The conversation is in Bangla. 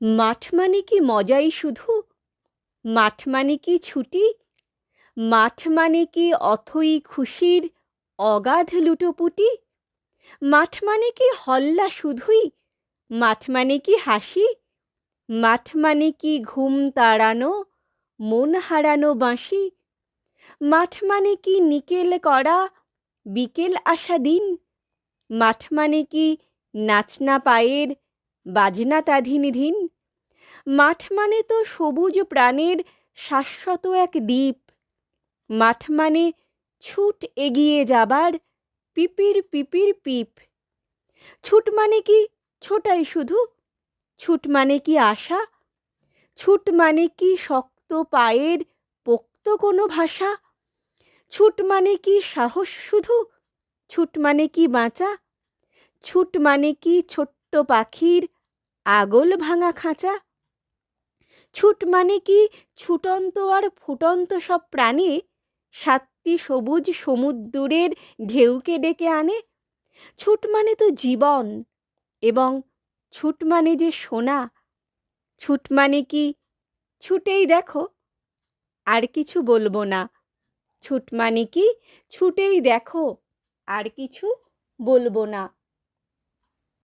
মাঠ মানে কি মজাই শুধু? মাঠ মানে কি ছুটি? মাঠ মানে কি অথই খুশির অগাধ লুটোপুটি? মাঠ মানে কি হল্লা শুধুই? মাঠ মানে কি হাসি? মাঠ মানে কি ঘুম তাড়ানো, মন হারানো বাঁশি? মাঠ মানে কি নিকেল করা বিকেল আসা দিন? মাঠ মানে কি নাচনা পায়ের বাজনা তাধিন ধিন? মাঠ মানে তো সবুজ প্রাণের শাশ্বত এক দ্বীপ। মাঠ মানে ছুট এগিয়ে যাবার পিপির পিপির পিপ। ছুট মানে কি ছোটাই শুধু? ছুট মানে কি আশা? ছুট মানে কি শক্ত পায়ের পোক্ত কোনো ভাষা? ছুট মানে কি সাহস শুধু? ছুট মানে কি বাঁচা? ছুট মানে কি ছোট্ট পাখির আগল ভাঙা খাঁচা? ছুট মানে কি ছুটন্ত আর ফুটন্ত সব প্রাণী সাতটি সবুজ সমুদ্রের ঢেউকে ডেকে আনে? ছুট মানে তো জীবন, এবং ছুট মানে যে সোনা। ছুট মানে কি ছুটেই দেখো, আর কিছু বলবো না। ছুট মানে কি ছুটেই দেখো, আর কিছু বলবো না।